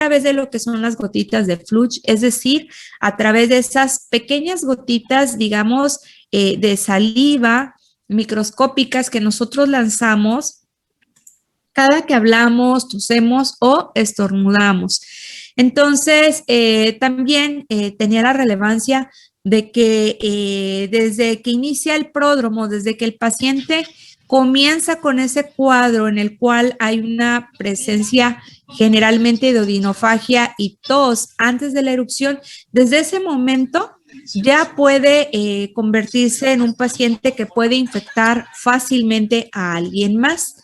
través de lo que son las gotitas de Fluch, es decir, a través de esas pequeñas gotitas, digamos, de saliva microscópicas que nosotros lanzamos cada que hablamos, tosemos o estornudamos. Entonces, también tenía la relevancia de que desde que inicia el pródromo, desde que el paciente comienza con ese cuadro en el cual hay una presencia generalmente de odinofagia y tos antes de la erupción, desde ese momento ya puede convertirse en un paciente que puede infectar fácilmente a alguien más.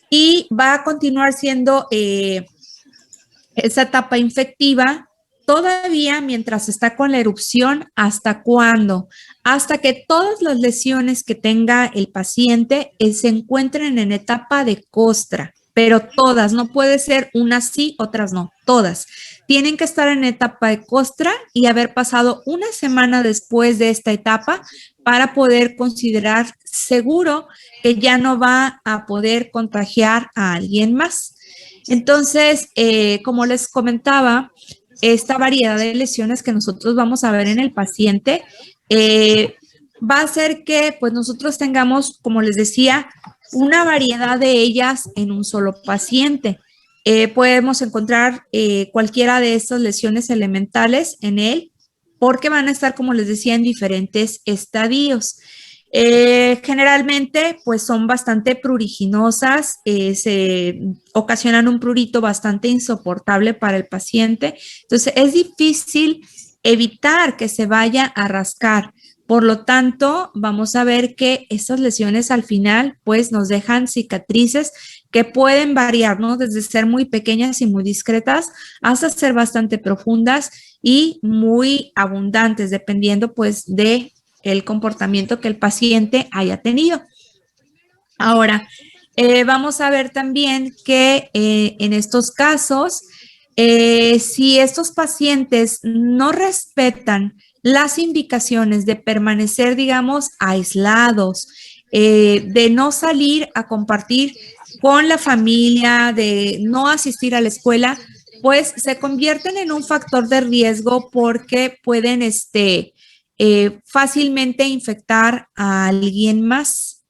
Y va a continuar siendo esa etapa infectiva todavía mientras está con la erupción. ¿Hasta cuándo? Hasta que todas las lesiones que tenga el paciente se encuentren en etapa de costra, pero todas, no puede ser unas sí, otras no, todas. Tienen que estar en etapa de costra y haber pasado una semana después de esta etapa para poder considerar seguro que ya no va a poder contagiar a alguien más. Entonces, como les comentaba, esta variedad de lesiones que nosotros vamos a ver en el paciente va a hacer que pues nosotros tengamos, como les decía, una variedad de ellas en un solo paciente. Podemos encontrar cualquiera de estas lesiones elementales en él porque van a estar, como les decía, en diferentes estadios. Generalmente pues son bastante pruriginosas, se ocasionan un prurito bastante insoportable para el paciente, entonces es difícil evitar que se vaya a rascar. Por lo tanto, vamos a ver que estas lesiones al final pues nos dejan cicatrices que pueden variar, ¿no? Desde ser muy pequeñas y muy discretas hasta ser bastante profundas y muy abundantes, dependiendo pues de el comportamiento que el paciente haya tenido. Ahora, vamos a ver también que en estos casos, si estos pacientes no respetan las indicaciones de permanecer, digamos, aislados, de no salir a compartir con la familia, de no asistir a la escuela, pues se convierten en un factor de riesgo porque pueden, fácilmente infectar a alguien más.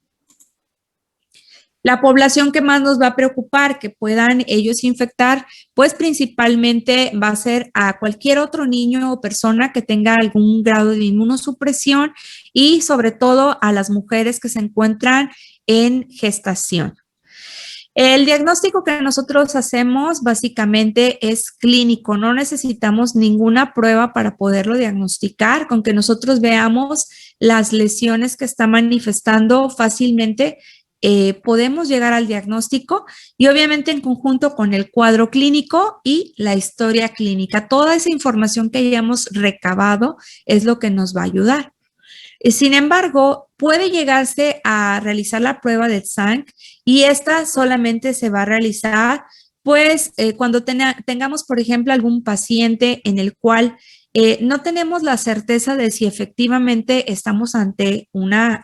La población que más nos va a preocupar que puedan ellos infectar, pues principalmente va a ser a cualquier otro niño o persona que tenga algún grado de inmunosupresión y sobre todo a las mujeres que se encuentran en gestación. El diagnóstico que nosotros hacemos básicamente es clínico, no necesitamos ninguna prueba para poderlo diagnosticar, con que nosotros veamos las lesiones que está manifestando fácilmente, podemos llegar al diagnóstico y obviamente en conjunto con el cuadro clínico y la historia clínica. Toda esa información que hayamos recabado es lo que nos va a ayudar. Sin embargo, puede llegarse a realizar la prueba de Zank y esta solamente se va a realizar pues cuando tengamos, por ejemplo, algún paciente en el cual no tenemos la certeza de si efectivamente estamos ante una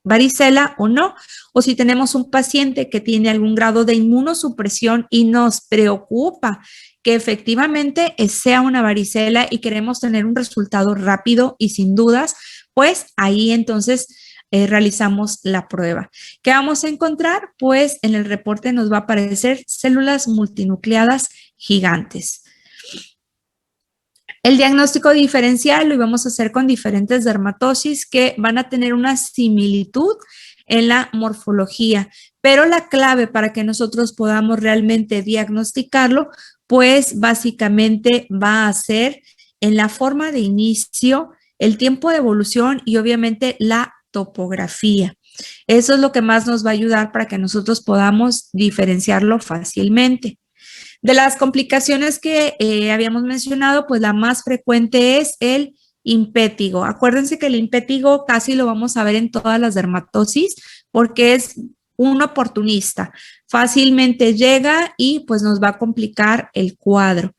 varicela o no, o si tenemos un paciente que tiene algún grado de inmunosupresión y nos preocupa que efectivamente sea una varicela y queremos tener un resultado rápido y sin dudas, pues ahí entonces realizamos la prueba. ¿Qué vamos a encontrar? Pues en el reporte nos va a aparecer células multinucleadas gigantes. El diagnóstico diferencial lo íbamos a hacer con diferentes dermatosis que van a tener una similitud en la morfología, pero la clave para que nosotros podamos realmente diagnosticarlo, pues básicamente va a ser en la forma de inicio, el tiempo de evolución y obviamente la topografía. Eso es lo que más nos va a ayudar para que nosotros podamos diferenciarlo fácilmente. De las complicaciones que habíamos mencionado, pues la más frecuente es el impétigo. Acuérdense que el impétigo casi lo vamos a ver en todas las dermatosis porque es un oportunista. Fácilmente llega y pues nos va a complicar el cuadro.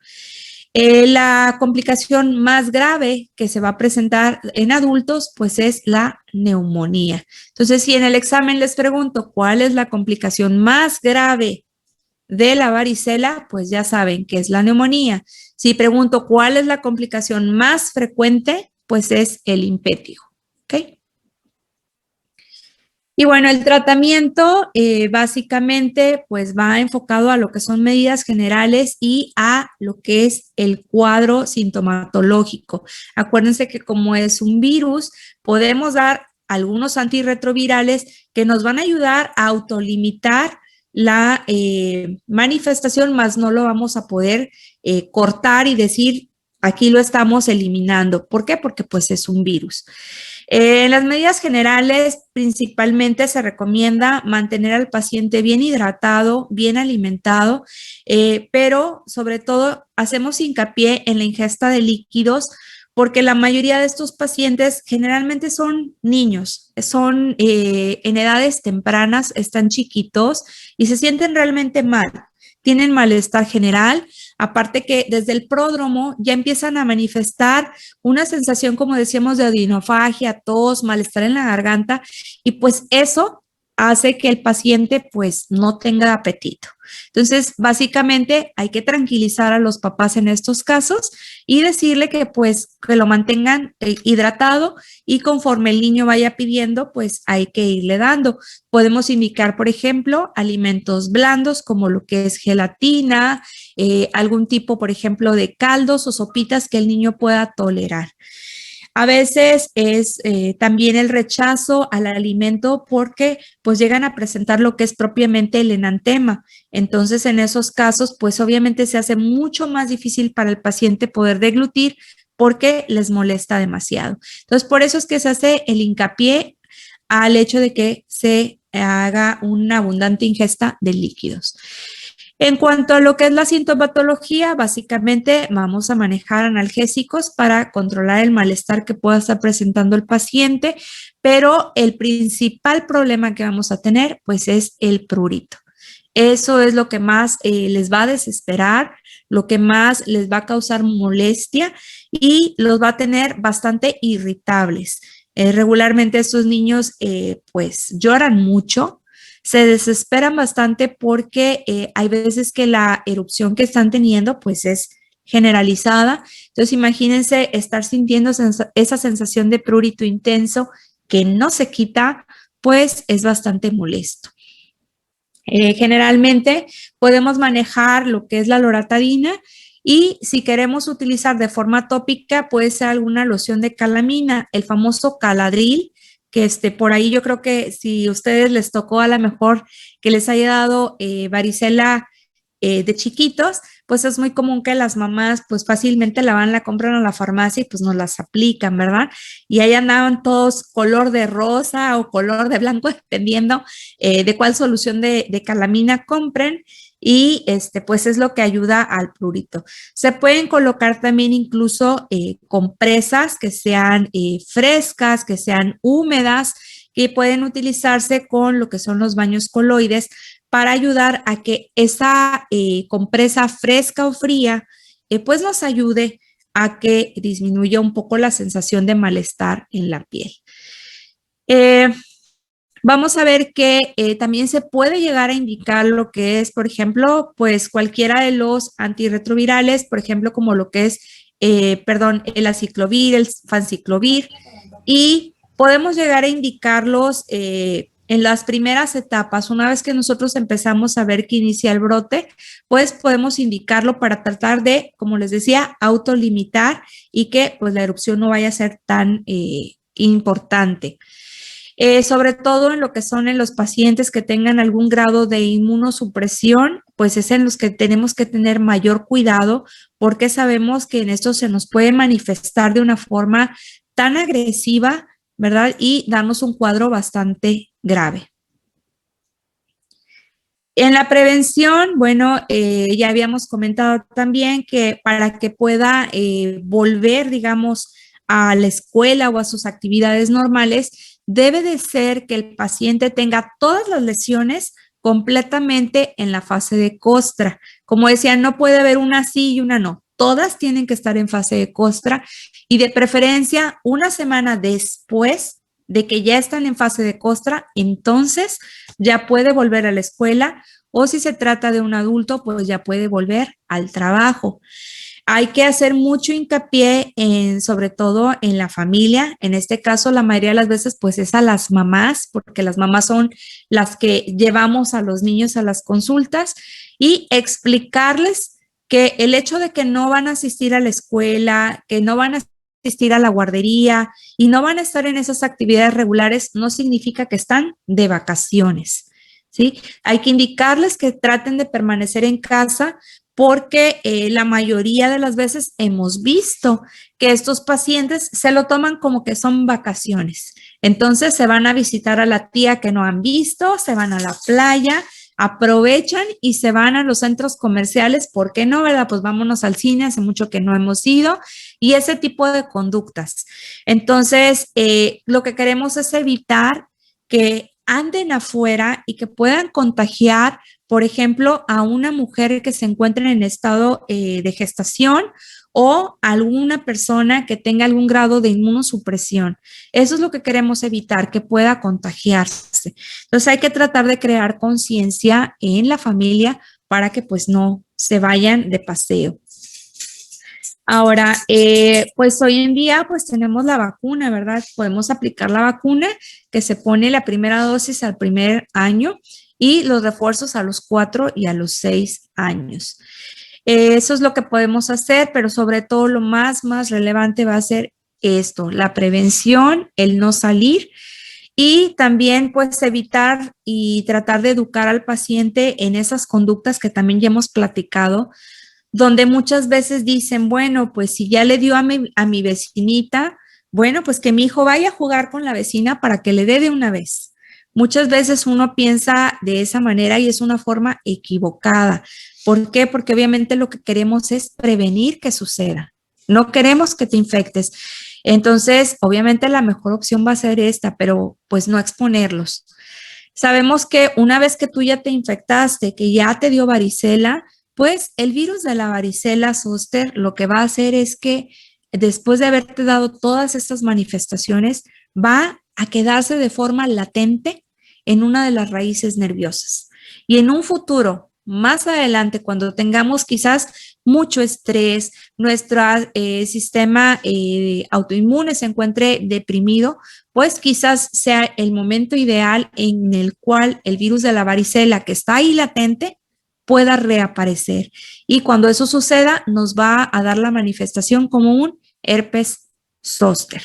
La complicación más grave que se va a presentar en adultos, pues es la neumonía. Entonces, si en el examen les pregunto cuál es la complicación más grave de la varicela, pues ya saben que es la neumonía. Si pregunto cuál es la complicación más frecuente, pues es el impétigo. ¿Ok? Y bueno, el tratamiento básicamente pues va enfocado a lo que son medidas generales y a lo que es el cuadro sintomatológico. Acuérdense que como es un virus, podemos dar algunos antirretrovirales que nos van a ayudar a autolimitar la manifestación, más no lo vamos a poder cortar y decir, aquí lo estamos eliminando. ¿Por qué? Porque pues es un virus. En las medidas generales, principalmente se recomienda mantener al paciente bien hidratado, bien alimentado, pero sobre todo hacemos hincapié en la ingesta de líquidos porque la mayoría de estos pacientes generalmente son niños, son en edades tempranas, están chiquitos y se sienten realmente mal. Tienen malestar general, aparte que desde el pródromo ya empiezan a manifestar una sensación, como decíamos, de odinofagia, tos, malestar en la garganta, y pues eso hace que el paciente pues no tenga apetito. Entonces, básicamente hay que tranquilizar a los papás en estos casos y decirle que pues que lo mantengan hidratado y conforme el niño vaya pidiendo, pues hay que irle dando. Podemos indicar, por ejemplo, alimentos blandos como lo que es gelatina, algún tipo, por ejemplo, de caldos o sopitas que el niño pueda tolerar. A veces es también el rechazo al alimento porque pues llegan a presentar lo que es propiamente el enantema. Entonces, en esos casos, pues obviamente se hace mucho más difícil para el paciente poder deglutir porque les molesta demasiado. Entonces, por eso es que se hace el hincapié al hecho de que se haga una abundante ingesta de líquidos. En cuanto a lo que es la sintomatología, básicamente vamos a manejar analgésicos para controlar el malestar que pueda estar presentando el paciente, pero el principal problema que vamos a tener, pues, es el prurito. Eso es lo que más les va a desesperar, lo que más les va a causar molestia y los va a tener bastante irritables. Regularmente estos niños, pues, lloran mucho, se desesperan bastante porque hay veces que la erupción que están teniendo pues es generalizada. Entonces imagínense estar sintiendo esa sensación de prurito intenso que no se quita, pues es bastante molesto. Generalmente podemos manejar lo que es la loratadina y si queremos utilizar de forma tópica puede ser alguna loción de calamina, el famoso Caladril, que por ahí yo creo que si a ustedes les tocó a lo mejor que les haya dado varicela de chiquitos, pues es muy común que las mamás pues fácilmente la compran a la farmacia y pues nos las aplican, ¿verdad? Y ahí andaban todos color de rosa o color de blanco, dependiendo de cuál solución de calamina compren. Y pues es lo que ayuda al prurito. Se pueden colocar también incluso compresas que sean frescas, que sean húmedas, que pueden utilizarse con lo que son los baños coloides para ayudar a que esa compresa fresca o fría pues nos ayude a que disminuya un poco la sensación de malestar en la piel. Vamos a ver que también se puede llegar a indicar lo que es, por ejemplo, pues cualquiera de los antirretrovirales, por ejemplo, como lo que es, el aciclovir, el fanciclovir, y podemos llegar a indicarlos en las primeras etapas. Una vez que nosotros empezamos a ver que inicia el brote, pues podemos indicarlo para tratar de, como les decía, autolimitar y que pues la erupción no vaya a ser tan importante. Sobre todo en lo que son en los pacientes que tengan algún grado de inmunosupresión, pues es en los que tenemos que tener mayor cuidado porque sabemos que en esto se nos puede manifestar de una forma tan agresiva, ¿verdad? Y darnos un cuadro bastante grave. En la prevención, bueno, ya habíamos comentado también que para que pueda volver, digamos, a la escuela o a sus actividades normales, debe de ser que el paciente tenga todas las lesiones completamente en la fase de costra. Como decía, no puede haber una sí y una no. Todas tienen que estar en fase de costra y de preferencia una semana después de que ya están en fase de costra, entonces ya puede volver a la escuela o si se trata de un adulto, pues ya puede volver al trabajo. Hay que hacer mucho hincapié en, sobre todo en la familia. En este caso, la mayoría de las veces, pues es a las mamás, porque las mamás son las que llevamos a los niños a las consultas y explicarles que el hecho de que no van a asistir a la escuela, que no van a asistir a la guardería y no van a estar en esas actividades regulares, no significa que están de vacaciones. ¿Sí? Hay que indicarles que traten de permanecer en casa porque la mayoría de las veces hemos visto que estos pacientes se lo toman como que son vacaciones. Entonces se van a visitar a la tía que no han visto, se van a la playa, aprovechan y se van a los centros comerciales. ¿Por qué no, verdad? Pues vámonos al cine, hace mucho que no hemos ido, y ese tipo de conductas. Entonces, lo que queremos es evitar que anden afuera y que puedan contagiar, por ejemplo, a una mujer que se encuentre en estado de gestación o alguna persona que tenga algún grado de inmunosupresión. Eso es lo que queremos evitar, que pueda contagiarse. Entonces hay que tratar de crear conciencia en la familia para que pues no se vayan de paseo. Ahora, pues hoy en día pues tenemos la vacuna, ¿verdad? Podemos aplicar la vacuna que se pone la primera dosis al primer año y los refuerzos a los 4 y a los 6 años. Eso es lo que podemos hacer, pero sobre todo lo más relevante va a ser esto, la prevención, el no salir y también pues evitar y tratar de educar al paciente en esas conductas que también ya hemos platicado, donde muchas veces dicen, bueno, pues si ya le dio a mi vecinita, bueno, pues que mi hijo vaya a jugar con la vecina para que le dé de una vez. Muchas veces uno piensa de esa manera y es una forma equivocada. ¿Por qué? Porque obviamente lo que queremos es prevenir que suceda. No queremos que te infectes. Entonces, obviamente la mejor opción va a ser esta, pero pues no exponerlos. Sabemos que una vez que tú ya te infectaste, que ya te dio varicela, pues el virus de la varicela zoster lo que va a hacer es que después de haberte dado todas estas manifestaciones, va a quedarse de forma latente en una de las raíces nerviosas. Y en un futuro, más adelante, cuando tengamos quizás mucho estrés, nuestro sistema autoinmune se encuentre deprimido, pues quizás sea el momento ideal en el cual el virus de la varicela que está ahí latente pueda reaparecer. Y cuando eso suceda, nos va a dar la manifestación como un herpes zóster.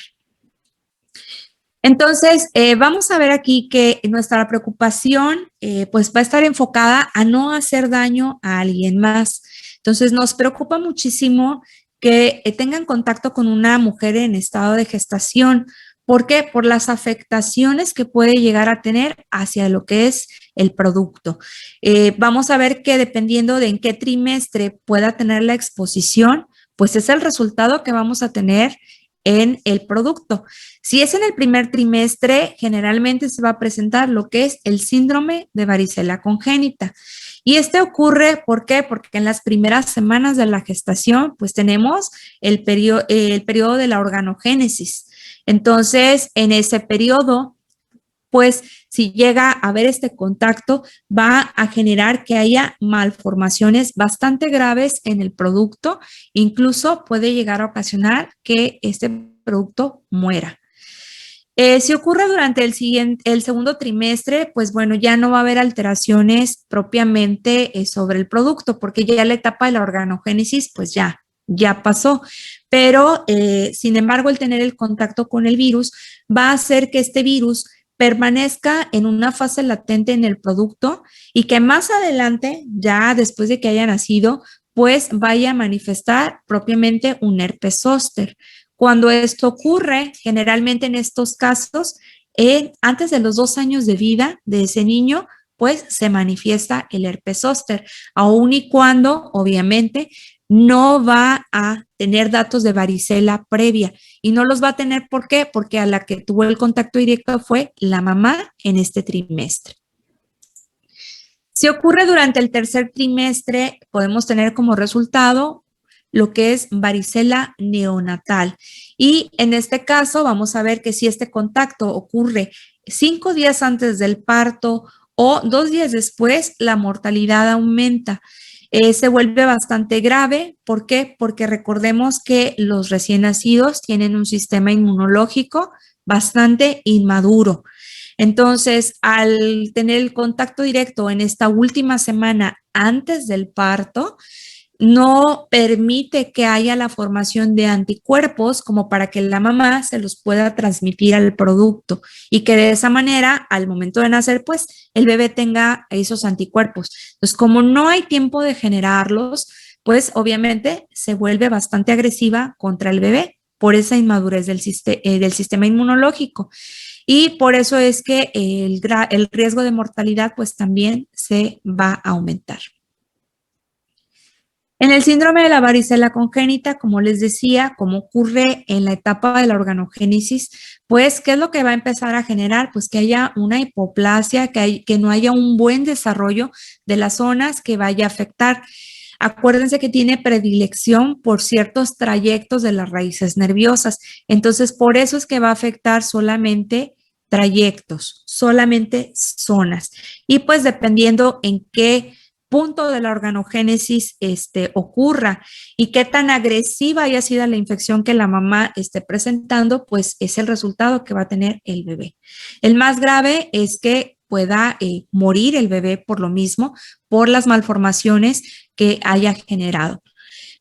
Entonces, vamos a ver aquí que nuestra preocupación pues va a estar enfocada a no hacer daño a alguien más. Entonces, nos preocupa muchísimo que tengan contacto con una mujer en estado de gestación. ¿Por qué? Por las afectaciones que puede llegar a tener hacia lo que es el producto. Vamos a ver que dependiendo de en qué trimestre pueda tener la exposición, pues es el resultado que vamos a tener en el producto. Si es en el primer trimestre, generalmente se va a presentar lo que es el síndrome de varicela congénita. Y este ocurre, ¿por qué? Porque en las primeras semanas de la gestación, pues tenemos el periodo de la organogénesis. Entonces, en ese periodo, pues si llega a haber este contacto, va a generar que haya malformaciones bastante graves en el producto, incluso puede llegar a ocasionar que este producto muera. Si ocurre durante el segundo trimestre, pues bueno, ya no va a haber alteraciones propiamente sobre el producto, porque ya la etapa de la organogénesis, pues ya pasó. Pero, sin embargo, el tener el contacto con el virus va a hacer que este virus permanezca en una fase latente en el producto y que más adelante, ya después de que haya nacido, pues vaya a manifestar propiamente un herpes zóster. Cuando esto ocurre, generalmente en estos casos, antes de los 2 años de vida de ese niño, pues se manifiesta el herpes zóster, aun y cuando, obviamente, no va a tener datos de varicela previa y no los va a tener, ¿por qué? Porque a la que tuvo el contacto directo fue la mamá en este trimestre. Si ocurre durante el tercer trimestre, podemos tener como resultado lo que es varicela neonatal. Y en este caso vamos a ver que si este contacto ocurre 5 días antes del parto o 2 días después la mortalidad aumenta. Se vuelve bastante grave. ¿Por qué? Porque recordemos que los recién nacidos tienen un sistema inmunológico bastante inmaduro. Entonces, al tener el contacto directo en esta última semana antes del parto, no permite que haya la formación de anticuerpos como para que la mamá se los pueda transmitir al producto y que de esa manera, al momento de nacer, pues el bebé tenga esos anticuerpos. Entonces, como no hay tiempo de generarlos, pues obviamente se vuelve bastante agresiva contra el bebé por esa inmadurez del sistema inmunológico. Y por eso es que el riesgo de mortalidad pues también se va a aumentar. En el síndrome de la varicela congénita, como les decía, como ocurre en la etapa de la organogénesis, pues, ¿qué es lo que va a empezar a generar? Pues que haya una hipoplasia, que no haya un buen desarrollo de las zonas que vaya a afectar. Acuérdense que tiene predilección por ciertos trayectos de las raíces nerviosas. Entonces, por eso es que va a afectar solamente trayectos, solamente zonas. Y pues dependiendo en qué punto de la organogénesis ocurra y qué tan agresiva haya sido la infección que la mamá esté presentando, pues es el resultado que va a tener el bebé. El más grave es que pueda morir el bebé por lo mismo, por las malformaciones que haya generado.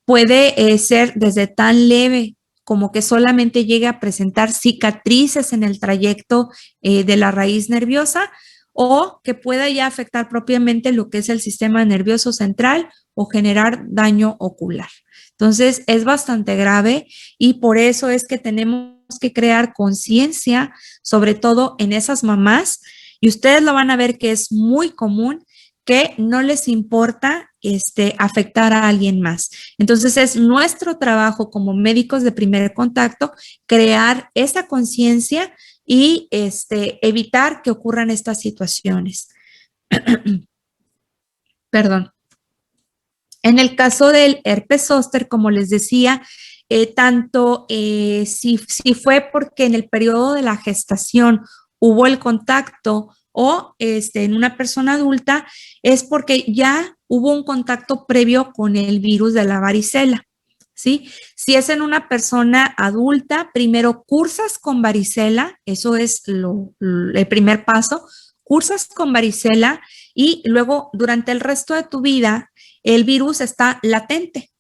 Puede ser desde tan leve como que solamente llegue a presentar cicatrices en el trayecto de la raíz nerviosa, o que pueda ya afectar propiamente lo que es el sistema nervioso central o generar daño ocular. Entonces, es bastante grave y por eso es que tenemos que crear conciencia, sobre todo en esas mamás, y ustedes lo van a ver que es muy común que no les importa afectar a alguien más. Entonces, es nuestro trabajo como médicos de primer contacto crear esa conciencia y evitar que ocurran estas situaciones. Perdón. En el caso del herpes zóster, como les decía, tanto si fue porque en el periodo de la gestación hubo el contacto o en una persona adulta, es porque ya hubo un contacto previo con el virus de la varicela. ¿Sí? Si es en una persona adulta, primero cursas con varicela, eso es el primer paso, cursas con varicela y luego durante el resto de tu vida el virus está latente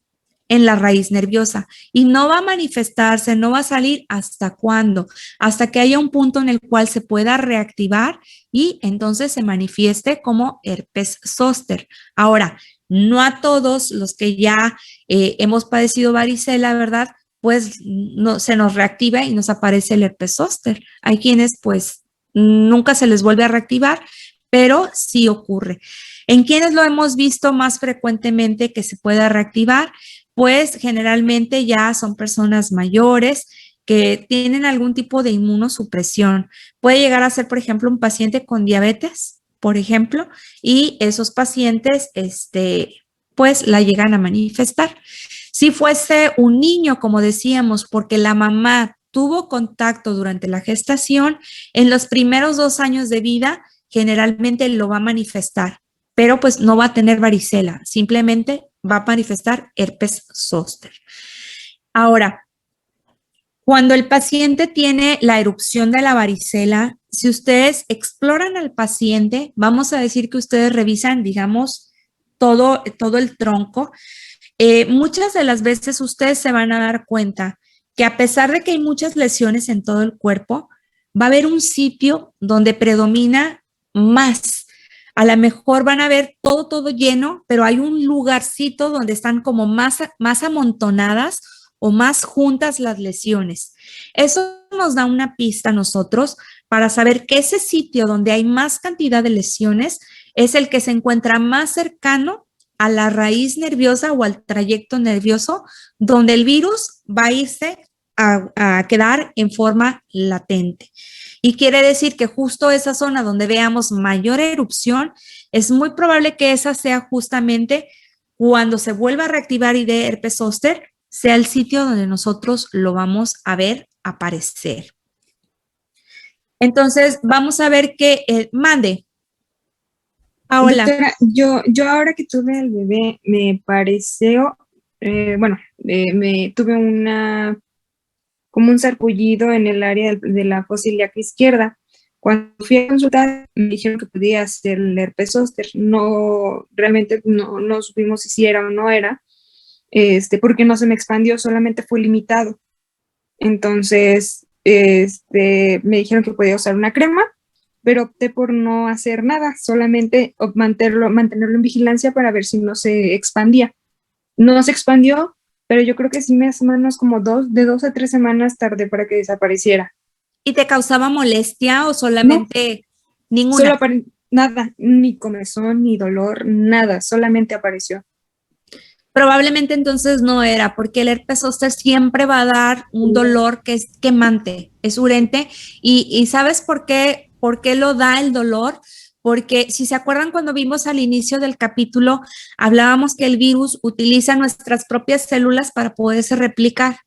en la raíz nerviosa y no va a manifestarse, no va a salir hasta cuándo, hasta que haya un punto en el cual se pueda reactivar y entonces se manifieste como herpes zóster. Ahora, no a todos los que ya hemos padecido varicela, ¿verdad? Pues no, se nos reactiva y nos aparece el herpes zóster. Hay quienes pues nunca se les vuelve a reactivar, pero sí ocurre. ¿En quienes lo hemos visto más frecuentemente que se pueda reactivar? Pues generalmente ya son personas mayores que tienen algún tipo de inmunosupresión. Puede llegar a ser, por ejemplo, un paciente con diabetes, por ejemplo, y esos pacientes, pues la llegan a manifestar. Si fuese un niño, como decíamos, porque la mamá tuvo contacto durante la gestación, en los primeros 2 años de vida, generalmente lo va a manifestar, pero pues no va a tener varicela, simplemente va a manifestar herpes zóster. Ahora, cuando el paciente tiene la erupción de la varicela, si ustedes exploran al paciente, vamos a decir que ustedes revisan, digamos, todo el tronco, muchas de las veces ustedes se van a dar cuenta que a pesar de que hay muchas lesiones en todo el cuerpo, va a haber un sitio donde predomina más. A lo mejor van a ver todo lleno, pero hay un lugarcito donde están como más amontonadas o más juntas las lesiones. Eso nos da una pista a nosotros para saber que ese sitio donde hay más cantidad de lesiones es el que se encuentra más cercano a la raíz nerviosa o al trayecto nervioso donde el virus va a irse a quedar en forma latente. Y quiere decir que justo esa zona donde veamos mayor erupción, es muy probable que esa sea justamente cuando se vuelva a reactivar y de herpes zóster, sea el sitio donde nosotros lo vamos a ver aparecer. Entonces, vamos a ver que mande. Paola. Doctora, yo ahora que tuve al bebé me pareció, me tuve como un sarpullido en el área de la fosa ilíaca izquierda. Cuando fui a consultar, me dijeron que podía ser el herpes zóster. No, realmente no supimos si era o no era, porque no se me expandió, solamente fue limitado. Entonces, me dijeron que podía usar una crema, pero opté por no hacer nada, solamente mantenerlo en vigilancia para ver si no se expandía. No se expandió, pero yo creo que sí más o menos como de 2 a 3 semanas tardé para que desapareciera. ¿Y te causaba molestia o No, solamente ninguna? solo nada, ni comezón, ni dolor, nada, solamente apareció. Probablemente entonces no era, porque el herpes zóster siempre va a dar un dolor que es quemante, es urente. Y ¿sabes por qué lo da el dolor? Porque si se acuerdan cuando vimos al inicio del capítulo, hablábamos que el virus utiliza nuestras propias células para poderse replicar.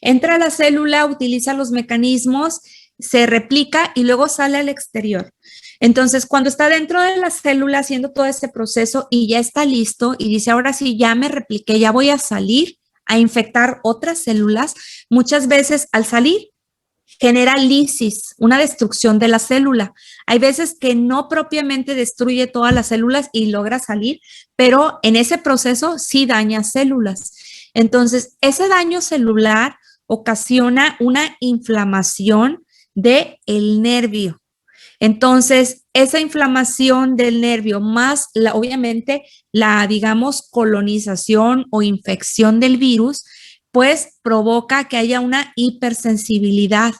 Entra a la célula, utiliza los mecanismos, se replica y luego sale al exterior. Entonces, cuando está dentro de la célula haciendo todo ese proceso y ya está listo y dice, ahora sí, ya me repliqué, ya voy a salir a infectar otras células, muchas veces al salir genera lisis, una destrucción de la célula. Hay veces que no propiamente destruye todas las células y logra salir, pero en ese proceso sí daña células. Entonces, ese daño celular ocasiona una inflamación del nervio. Entonces, esa inflamación del nervio más, obviamente, digamos, colonización o infección del virus, pues provoca que haya una hipersensibilidad.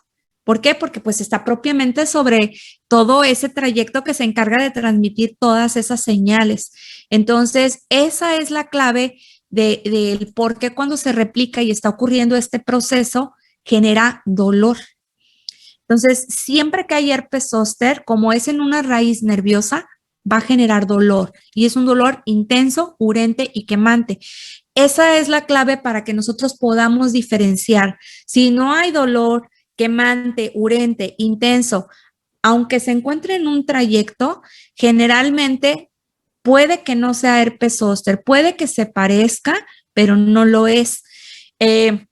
¿Por qué? Porque pues está propiamente sobre todo ese trayecto que se encarga de transmitir todas esas señales. Entonces, esa es la clave del por qué cuando se replica y está ocurriendo este proceso, genera dolor. Entonces, siempre que hay herpes zóster, como es en una raíz nerviosa, va a generar dolor y es un dolor intenso, urente y quemante. Esa es la clave para que nosotros podamos diferenciar. Si no hay dolor quemante, urente, intenso, aunque se encuentre en un trayecto, generalmente puede que no sea herpes zóster, puede que se parezca, pero no lo es. Eh,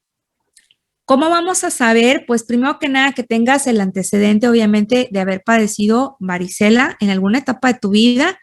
¿Cómo vamos a saber? Pues primero que nada que tengas el antecedente, obviamente, de haber padecido varicela en alguna etapa de tu vida.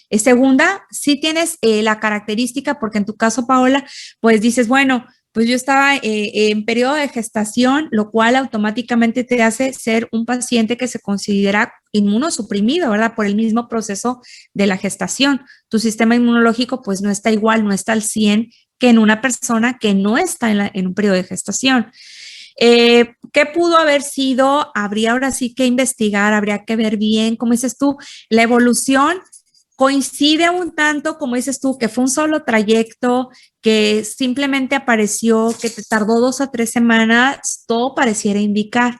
Segunda, si tienes la característica, porque en tu caso, Paola, pues dices, bueno, pues yo estaba en periodo de gestación, lo cual automáticamente te hace ser un paciente que se considera inmunosuprimido, ¿verdad? Por el mismo proceso de la gestación. Tu sistema inmunológico pues no está igual, no está al 100 que en una persona que no está en un periodo de gestación. ¿Qué pudo haber sido? Habría ahora sí que investigar, habría que ver bien, como dices tú, la evolución coincide un tanto, como dices tú, que fue un solo trayecto, que simplemente apareció, que te tardó 2 a 3 semanas, todo pareciera indicar.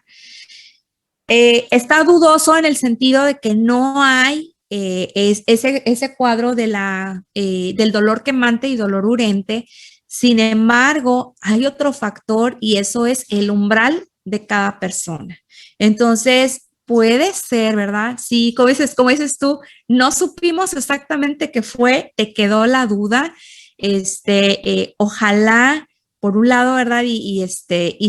Está dudoso en el sentido de que no hay ese cuadro del dolor quemante y dolor urente. Sin embargo, hay otro factor y eso es el umbral de cada persona. Entonces, puede ser, ¿verdad? Sí, como dices tú, no supimos exactamente qué fue, te quedó la duda. Ojalá, por un lado, ¿verdad? Y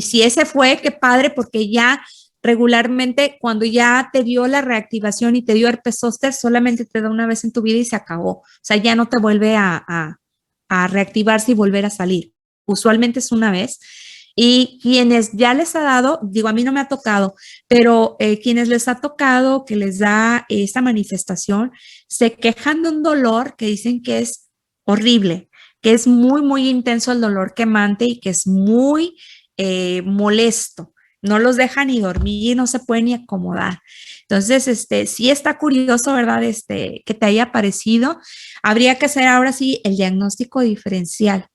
si ese fue, qué padre, porque ya regularmente cuando ya te dio la reactivación y te dio herpes zóster, solamente te da una vez en tu vida y se acabó. O sea, ya no te vuelve a reactivarse y volver a salir. Usualmente es una vez. Y quienes ya les ha dado, digo, a mí no me ha tocado, pero quienes les ha tocado que les da esta manifestación, se quejan de un dolor que dicen que es horrible, que es muy, muy intenso el dolor quemante y que es muy molesto. No los deja ni dormir, no se pueden ni acomodar. Entonces, sí está curioso, ¿verdad? Que te haya parecido. Habría que hacer ahora sí el diagnóstico diferencial.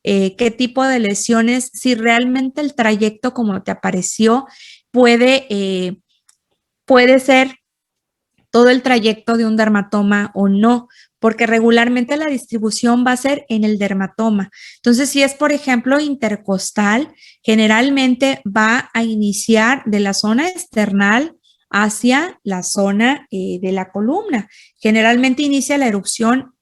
¿Qué tipo de lesiones? Si realmente el trayecto como te apareció puede ser todo el trayecto de un dermatoma o no, porque regularmente la distribución va a ser en el dermatoma. Entonces, si es, por ejemplo, intercostal, generalmente va a iniciar de la zona external hacia la zona de la columna. Generalmente inicia la erupción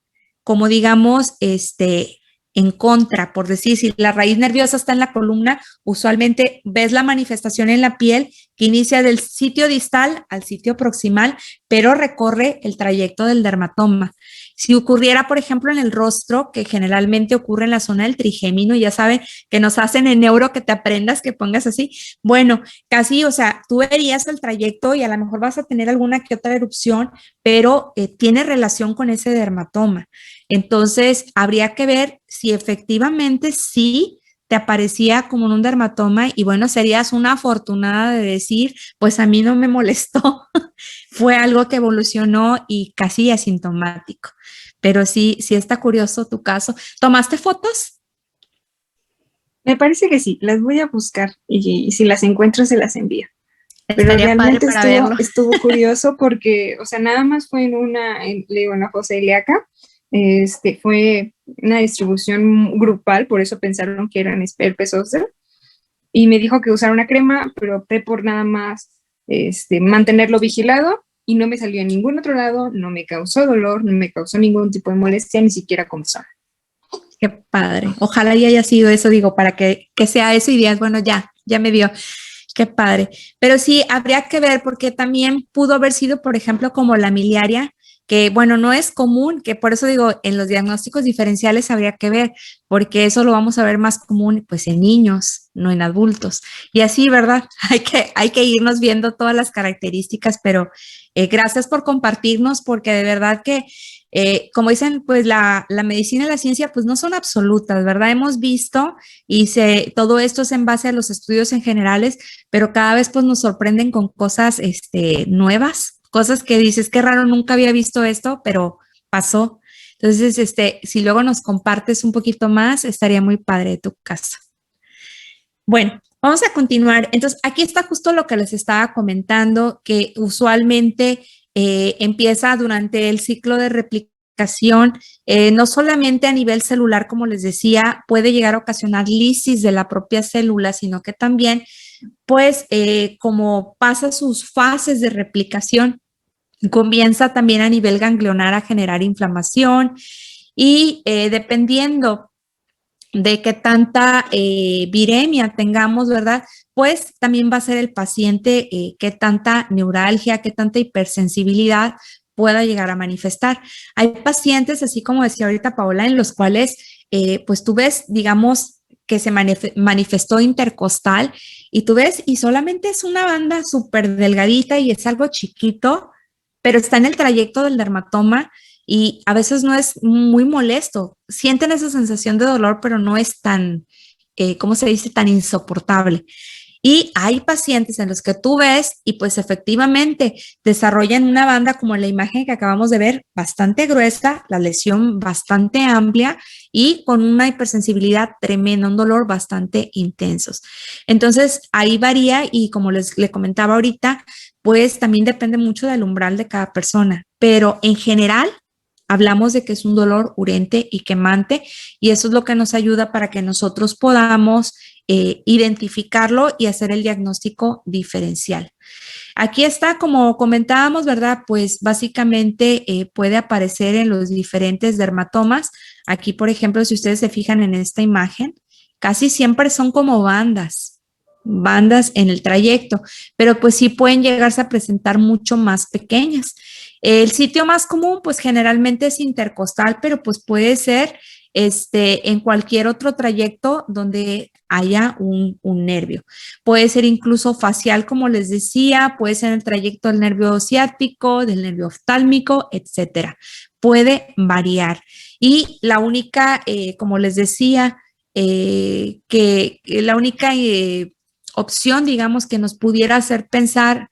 como digamos, en contra, por decir, si la raíz nerviosa está en la columna, usualmente ves la manifestación en la piel que inicia del sitio distal al sitio proximal, pero recorre el trayecto del dermatoma. Si ocurriera, por ejemplo, en el rostro, que generalmente ocurre en la zona del trigémino, ya saben que nos hacen en neuro que te aprendas, que pongas así, bueno, casi, o sea, tú verías el trayecto y a lo mejor vas a tener alguna que otra erupción, pero tiene relación con ese dermatoma. Entonces, habría que ver si efectivamente sí te aparecía como un dermatoma y bueno, serías una afortunada de decir, pues a mí no me molestó, fue algo que evolucionó y casi asintomático. Pero sí, sí está curioso tu caso. ¿Tomaste fotos? Me parece que sí, las voy a buscar y si las encuentro se las envío. Pero Estaría padre realmente para verlo. estuvo curioso porque, o sea, nada más fue le digo, en la fosa ilíaca, fue una distribución grupal, por eso pensaron que eran herpes zóster, y me dijo que usara una crema, pero opté por nada más mantenerlo vigilado y no me salió en ningún otro lado, no me causó dolor, no me causó ningún tipo de molestia, ni siquiera comezón. Qué padre. Ojalá y haya sido eso, digo, para que sea eso y digas, bueno, ya me dio. Qué padre. Pero sí, habría que ver porque también pudo haber sido, por ejemplo, como la miliaria, que bueno, no es común, que por eso digo, en los diagnósticos diferenciales habría que ver, porque eso lo vamos a ver más común pues en niños, no en adultos. Y así, ¿verdad? Hay que irnos viendo todas las características, pero gracias por compartirnos, porque de verdad que como dicen, pues la medicina y la ciencia pues no son absolutas, ¿verdad? Hemos visto todo esto es en base a los estudios en generales, pero cada vez pues nos sorprenden con cosas nuevas, cosas que dices, qué raro, nunca había visto esto, pero pasó. Entonces, si luego nos compartes un poquito más, estaría muy padre de tu caso. Bueno, vamos a continuar. Entonces, aquí está justo lo que les estaba comentando, que usualmente empieza durante el ciclo de replicación, no solamente a nivel celular, como les decía, puede llegar a ocasionar lisis de la propia célula, sino que también, pues, como pasa sus fases de replicación, comienza también a nivel ganglionar a generar inflamación y dependiendo de qué tanta viremia tengamos, ¿verdad? Pues también va a ser el paciente qué tanta neuralgia, qué tanta hipersensibilidad pueda llegar a manifestar. Hay pacientes, así como decía ahorita Paola, en los cuales pues tú ves, digamos, que se manifestó intercostal y tú ves y solamente es una banda súper delgadita y es algo chiquito, pero está en el trayecto del dermatoma y a veces no es muy molesto. Sienten esa sensación de dolor, pero no es tan, ¿cómo se dice?, tan insoportable. Y hay pacientes en los que tú ves y pues efectivamente desarrollan una banda como en la imagen que acabamos de ver, bastante gruesa, la lesión bastante amplia y con una hipersensibilidad tremenda, un dolor bastante intenso. Entonces ahí varía y como les comentaba ahorita, pues también depende mucho del umbral de cada persona, pero en general hablamos de que es un dolor urente y quemante y eso es lo que nos ayuda para que nosotros podamos identificarlo y hacer el diagnóstico diferencial. Aquí está, como comentábamos, ¿verdad? Pues básicamente puede aparecer en los diferentes dermatomas. Aquí, por ejemplo, si ustedes se fijan en esta imagen, casi siempre son como bandas en el trayecto, pero pues sí pueden llegarse a presentar mucho más pequeñas. El sitio más común, pues generalmente es intercostal, pero pues puede ser en cualquier otro trayecto donde haya un nervio. Puede ser incluso facial, como les decía, puede ser en el trayecto del nervio ciático, del nervio oftálmico, etcétera. Puede variar. Y la única, como les decía, que la única opción, digamos, que nos pudiera hacer pensar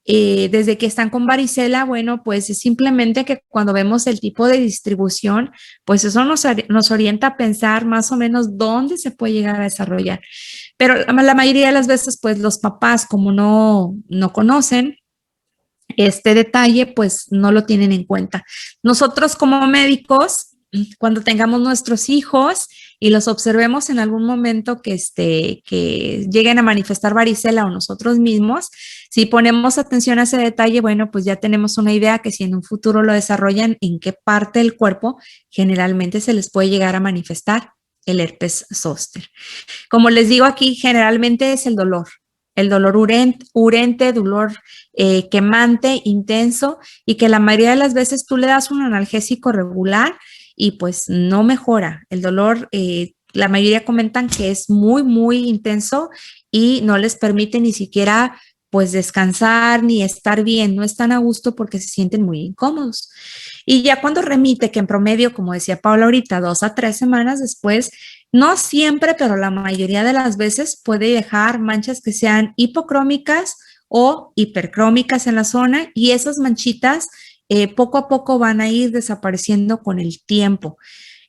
desde que están con varicela, bueno, pues es simplemente que cuando vemos el tipo de distribución, pues eso nos orienta a pensar más o menos dónde se puede llegar a desarrollar. Pero la mayoría de las veces, pues los papás, como no conocen este detalle, pues no lo tienen en cuenta. Nosotros como médicos, cuando tengamos nuestros hijos, y los observemos en algún momento que lleguen a manifestar varicela o nosotros mismos, si ponemos atención a ese detalle, bueno, pues ya tenemos una idea que si en un futuro lo desarrollan, en qué parte del cuerpo generalmente se les puede llegar a manifestar el herpes zóster. Como les digo aquí, generalmente es el dolor urente, dolor quemante, intenso, y que la mayoría de las veces tú le das un analgésico regular y pues no mejora. El dolor, la mayoría comentan que es muy, muy intenso y no les permite ni siquiera pues descansar ni estar bien, no están a gusto porque se sienten muy incómodos. Y ya cuando remite, que en promedio, como decía Paula ahorita, 2 a 3 semanas después, no siempre, pero la mayoría de las veces puede dejar manchas que sean hipocrómicas o hipercrómicas en la zona, y esas manchitas poco a poco van a ir desapareciendo con el tiempo.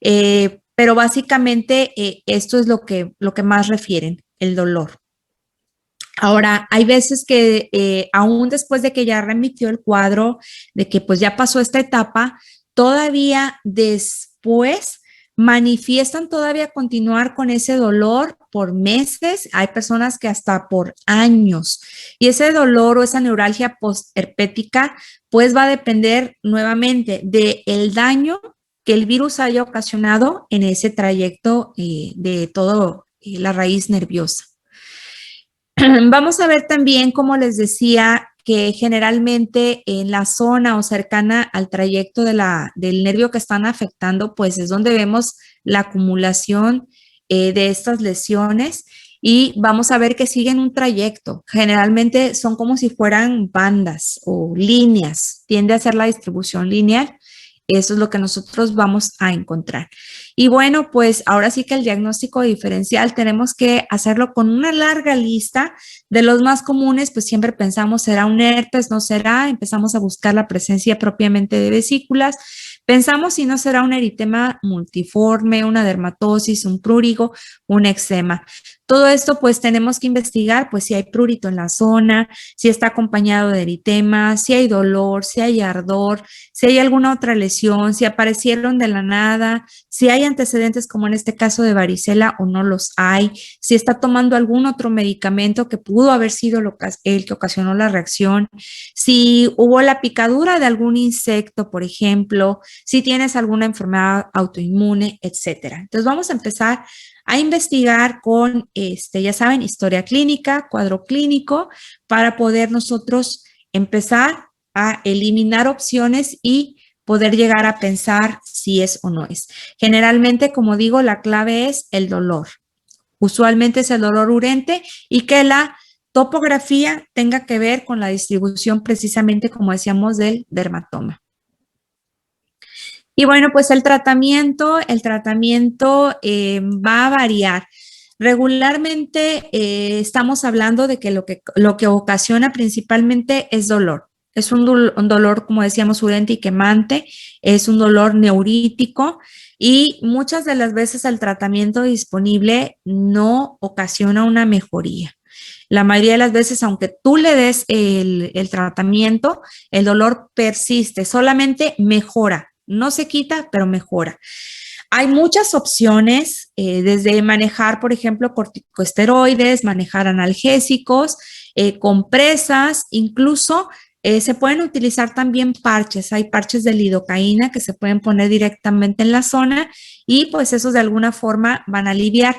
Pero básicamente esto es lo que más refieren, el dolor. Ahora, hay veces que aún después de que ya remitió el cuadro, de que pues ya pasó esta etapa, todavía después manifiestan todavía continuar con ese dolor por meses. Hay personas que hasta por años. Y ese dolor o esa neuralgia postherpética pues va a depender nuevamente del daño que el virus haya ocasionado en ese trayecto de toda la raíz nerviosa. Vamos a ver también, como les decía, que generalmente en la zona o cercana al trayecto del nervio que están afectando, pues es donde vemos la acumulación de estas lesiones, y vamos a ver que siguen un trayecto. Generalmente son como si fueran bandas o líneas, tiende a ser la distribución lineal. Eso es lo que nosotros vamos a encontrar. Y bueno, pues ahora sí que el diagnóstico diferencial tenemos que hacerlo con una larga lista de los más comunes. Pues siempre pensamos, ¿será un herpes? ¿No será? Empezamos a buscar la presencia propiamente de vesículas. Pensamos si no será un eritema multiforme, una dermatosis, un prurigo, un eczema. Todo esto pues tenemos que investigar pues si hay prurito en la zona, si está acompañado de eritema, si hay dolor, si hay ardor, si hay alguna otra lesión, si aparecieron de la nada, si hay antecedentes como en este caso de varicela o no los hay, si está tomando algún otro medicamento que pudo haber sido el que ocasionó la reacción, si hubo la picadura de algún insecto, por ejemplo, si tienes alguna enfermedad autoinmune, etcétera. Entonces vamos a empezar a investigar con, ya saben, historia clínica, cuadro clínico, para poder nosotros empezar a eliminar opciones y poder llegar a pensar si es o no es. Generalmente, como digo, la clave es el dolor. Usualmente es el dolor urente, y que la topografía tenga que ver con la distribución precisamente, como decíamos, del dermatoma. Y bueno, pues el tratamiento va a variar. Regularmente estamos hablando de que lo que ocasiona principalmente es dolor. Es un dolor, como decíamos, urente y quemante, es un dolor neurítico, y muchas de las veces el tratamiento disponible no ocasiona una mejoría. La mayoría de las veces, aunque tú le des el tratamiento, el dolor persiste, solamente mejora. No se quita, pero mejora. Hay muchas opciones, desde manejar, por ejemplo, corticosteroides, manejar analgésicos, compresas, incluso se pueden utilizar también parches. Hay parches de lidocaína que se pueden poner directamente en la zona, y pues esos de alguna forma van a aliviar.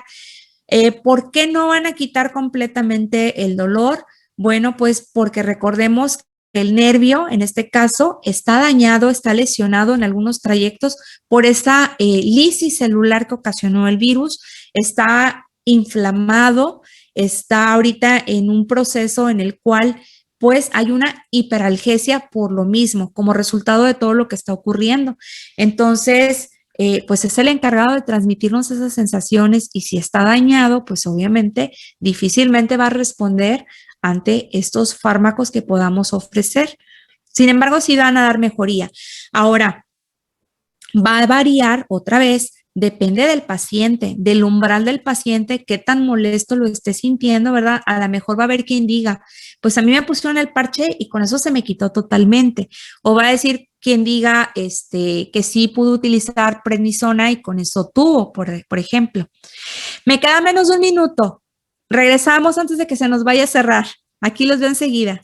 ¿Por qué no van a quitar completamente el dolor? Bueno, pues porque recordemos que el nervio, en este caso, está dañado, está lesionado en algunos trayectos por esa lisis celular que ocasionó el virus, está inflamado, está ahorita en un proceso en el cual pues hay una hiperalgesia por lo mismo, como resultado de todo lo que está ocurriendo. Entonces, pues es el encargado de transmitirnos esas sensaciones, y si está dañado, pues obviamente difícilmente va a responder ante estos fármacos que podamos ofrecer. Sin embargo, sí van a dar mejoría. Ahora, va a variar otra vez Depende del paciente, del umbral del paciente, qué tan molesto lo esté sintiendo, ¿verdad? A lo mejor va a haber quien diga, pues a mí me pusieron el parche y con eso se me quitó totalmente. O va a decir quien diga que sí pudo utilizar prednisona y con eso tuvo, por ejemplo. Me queda menos de un minuto. Regresamos antes de que se nos vaya a cerrar. Aquí los veo enseguida.